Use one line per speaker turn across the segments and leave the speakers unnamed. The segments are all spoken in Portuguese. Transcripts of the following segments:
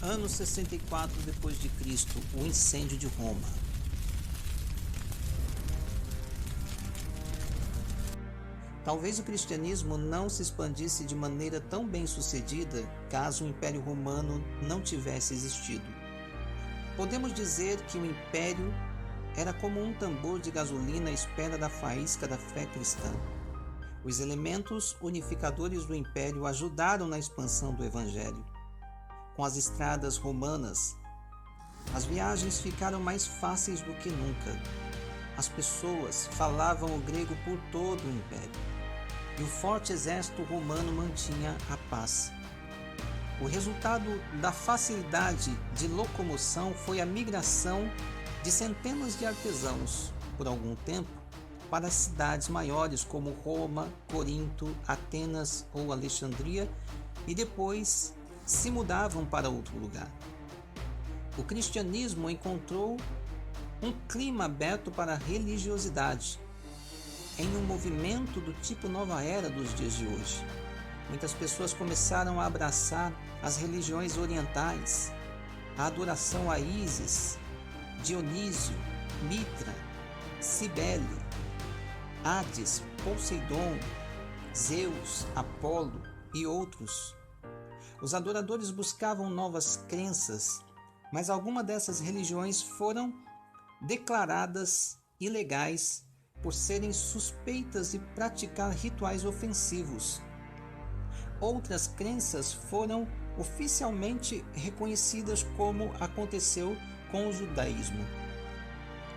Ano 64 depois de Cristo, o incêndio de Roma. Talvez o cristianismo não se expandisse de maneira tão bem-sucedida caso o Império Romano não tivesse existido. Podemos dizer que o Império era como um tambor de gasolina à espera da faísca da fé cristã. Os elementos unificadores do Império ajudaram na expansão do Evangelho. Com as estradas romanas, as viagens ficaram mais fáceis do que nunca. As pessoas falavam o grego por todo o Império. E o forte exército romano mantinha a paz. O resultado da facilidade de locomoção foi a migração de centenas de artesãos, por algum tempo, para cidades maiores como Roma, Corinto, Atenas ou Alexandria, e depois se mudavam para outro lugar. O cristianismo encontrou um clima aberto para a religiosidade, em um movimento do tipo nova era dos dias de hoje. Muitas pessoas começaram a abraçar as religiões orientais, a adoração a Ísis, Dionísio, Mitra, Cibele, Hades, Poseidon, Zeus, Apolo e outros. Os adoradores buscavam novas crenças, mas algumas dessas religiões foram declaradas ilegais por serem suspeitas de praticar rituais ofensivos. Outras crenças foram oficialmente reconhecidas, como aconteceu com o judaísmo,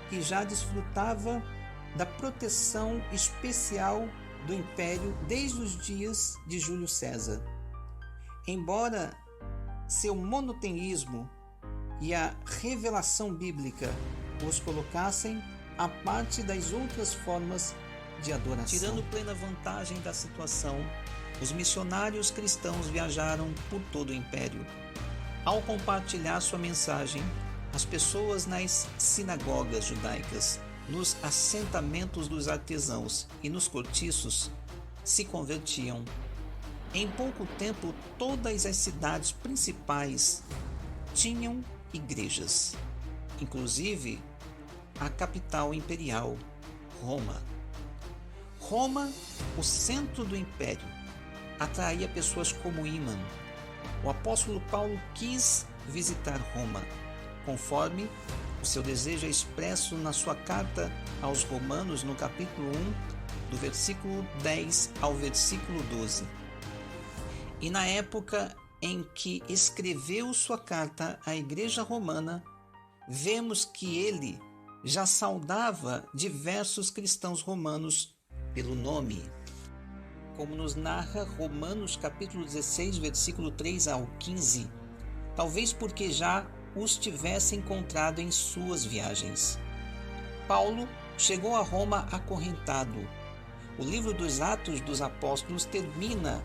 que já desfrutava da proteção especial do Império desde os dias de Júlio César. Embora seu monoteísmo e a revelação bíblica os colocassem à parte das outras formas de adoração. Tirando plena vantagem da situação, os missionários cristãos viajaram por todo o Império. Ao compartilhar sua mensagem, as pessoas nas sinagogas judaicas, nos assentamentos dos artesãos e nos cortiços se convertiam. Em pouco tempo, todas as cidades principais tinham igrejas, inclusive a capital imperial, Roma. Roma, o centro do Império, atraía pessoas como ímã. O apóstolo Paulo quis visitar Roma, conforme o seu desejo é expresso na sua carta aos Romanos, no capítulo 1, do versículo 10 ao versículo 12. E na época em que escreveu sua carta à igreja romana, vemos que ele já saudava diversos cristãos romanos pelo nome, como nos narra Romanos capítulo 16, versículo 3 ao 15, talvez porque já os tivesse encontrado em suas viagens. Paulo chegou a Roma acorrentado. O livro dos Atos dos Apóstolos termina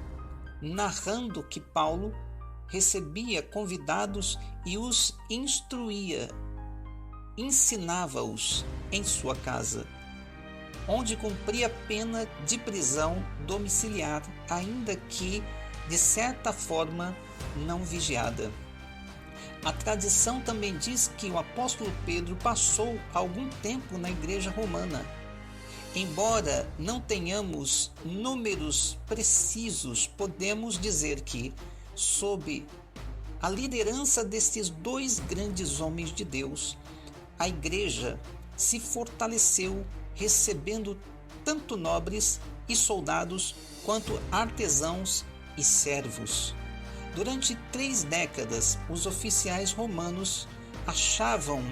narrando que Paulo recebia convidados e os instruía, ensinava-os em sua casa, onde cumpria pena de prisão domiciliar, ainda que de certa forma não vigiada. A tradição também diz que o apóstolo Pedro passou algum tempo na igreja romana. Embora não tenhamos números precisos, podemos dizer que, sob a liderança destes dois grandes homens de Deus, a igreja se fortaleceu, recebendo tanto nobres e soldados quanto artesãos e servos. Durante 3 décadas, os oficiais romanos achavam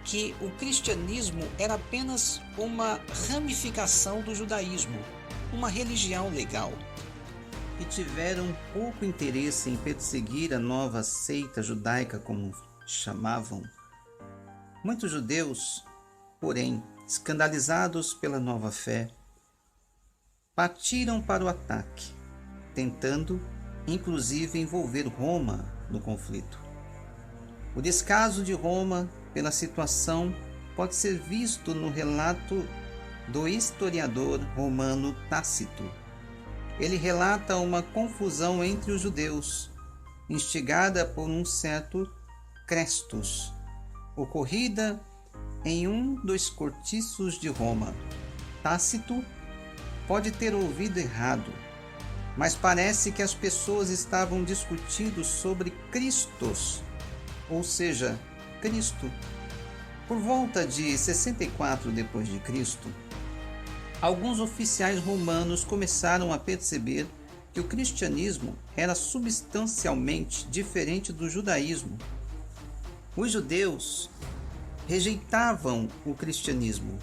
que o cristianismo era apenas uma ramificação do judaísmo, uma religião legal, e tiveram pouco interesse em perseguir a nova seita judaica, como chamavam. Muitos judeus, porém, escandalizados pela nova fé, partiram para o ataque, tentando inclusive envolver Roma no conflito. O descaso de Roma pela situação pode ser visto no relato do historiador romano Tácito. Ele relata uma confusão entre os judeus, instigada por um certo Crestus, ocorrida em um dos cortiços de Roma. Tácito pode ter ouvido errado, mas parece que as pessoas estavam discutindo sobre Christos, ou seja, Cristo. Por volta de 64 d.C., alguns oficiais romanos começaram a perceber que o cristianismo era substancialmente diferente do judaísmo. Os judeus rejeitavam o cristianismo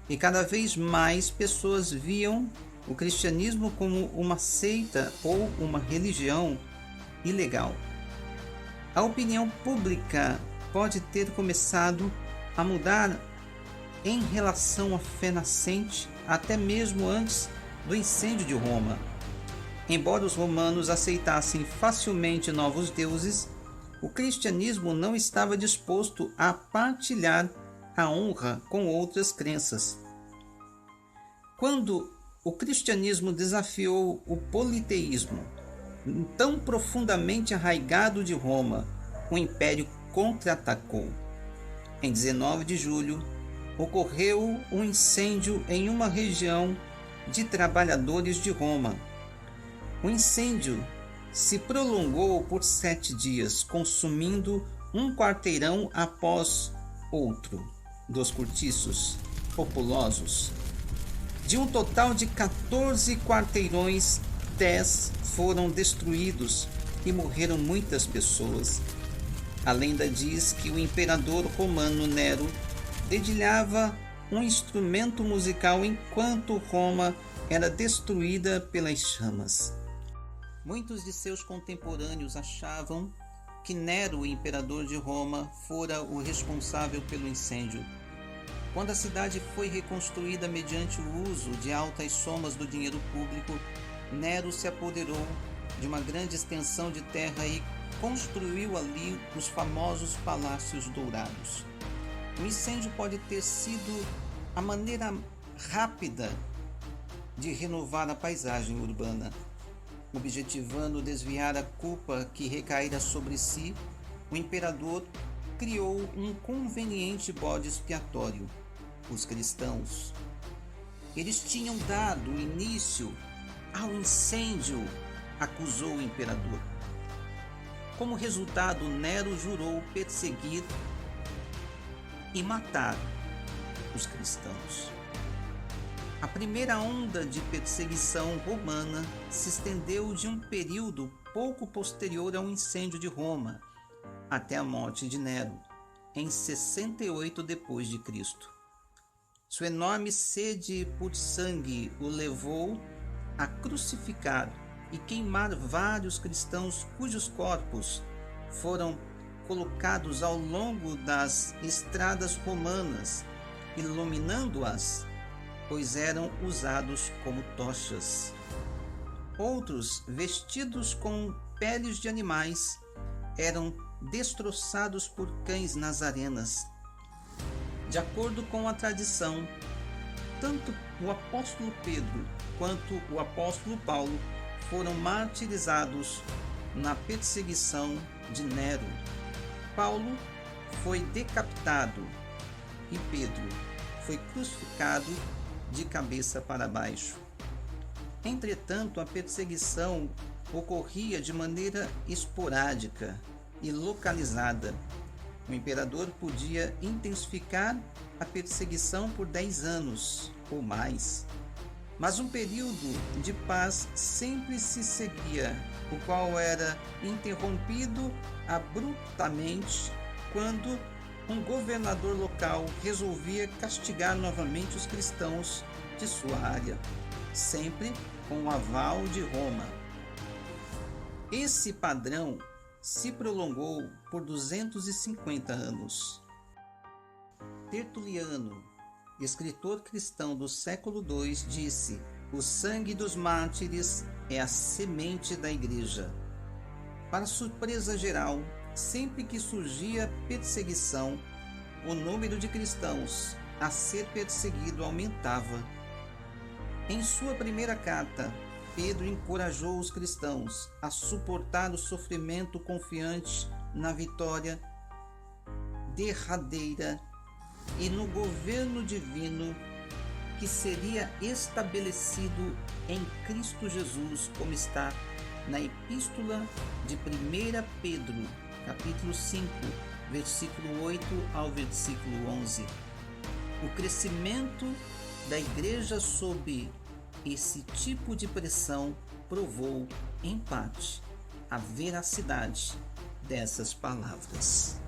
e cada vez mais pessoas viam o cristianismo como uma seita ou uma religião ilegal. A opinião pública pode ter começado a mudar em relação à fé nascente até mesmo antes do incêndio de Roma. Embora os romanos aceitassem facilmente novos deuses, o cristianismo não estava disposto a partilhar a honra com outras crenças. Quando o cristianismo desafiou o politeísmo, tão profundamente arraigado de Roma, o império contra-atacou. Em 19 de julho, ocorreu um incêndio em uma região de trabalhadores de Roma. O incêndio se prolongou por 7 dias, consumindo um quarteirão após outro dos cortiços populosos. De um total de 14 quarteirões, 10 foram destruídos e morreram muitas pessoas. A lenda diz que o imperador romano Nero dedilhava um instrumento musical enquanto Roma era destruída pelas chamas. Muitos de seus contemporâneos achavam que Nero, o imperador de Roma, fora o responsável pelo incêndio. Quando a cidade foi reconstruída mediante o uso de altas somas do dinheiro público, Nero se apoderou de uma grande extensão de terra e construiu ali os famosos Palácios Dourados. O incêndio pode ter sido a maneira rápida de renovar a paisagem urbana. Objetivando desviar a culpa que recaíra sobre si, o imperador criou um conveniente bode expiatório: os cristãos. Eles tinham dado início ao incêndio, acusou o imperador. Como resultado, Nero jurou perseguir e matar os cristãos. A primeira onda de perseguição romana se estendeu de um período pouco posterior ao incêndio de Roma até a morte de Nero, em 68 d.C. Sua enorme sede por sangue o levou a crucificar e queimar vários cristãos cujos corpos foram colocados ao longo das estradas romanas, iluminando-as, pois eram usados como tochas. Outros, vestidos com peles de animais, eram destroçados por cães nas arenas. De acordo com a tradição, tanto o apóstolo Pedro quanto o apóstolo Paulo foram martirizados na perseguição de Nero. Paulo foi decapitado e Pedro foi crucificado de cabeça para baixo. Entretanto, a perseguição ocorria de maneira esporádica e localizada. O imperador podia intensificar a perseguição por 10 anos ou mais, mas um período de paz sempre se seguia, o qual era interrompido abruptamente quando um governador local resolvia castigar novamente os cristãos de sua área, sempre com o aval de Roma. Esse padrão se prolongou por 250 anos. Tertuliano, escritor cristão do século II, disse: "O sangue dos mártires é a semente da igreja." Para surpresa geral, sempre que surgia perseguição, o número de cristãos a ser perseguido aumentava. Em sua primeira carta, Pedro encorajou os cristãos a suportar o sofrimento confiante na vitória derradeira e no governo divino que seria estabelecido em Cristo Jesus, como está na Epístola de 1 Pedro, capítulo 5, versículo 8 ao versículo 11. O crescimento da igreja sob esse tipo de pressão provou, em parte, a veracidade dessas palavras.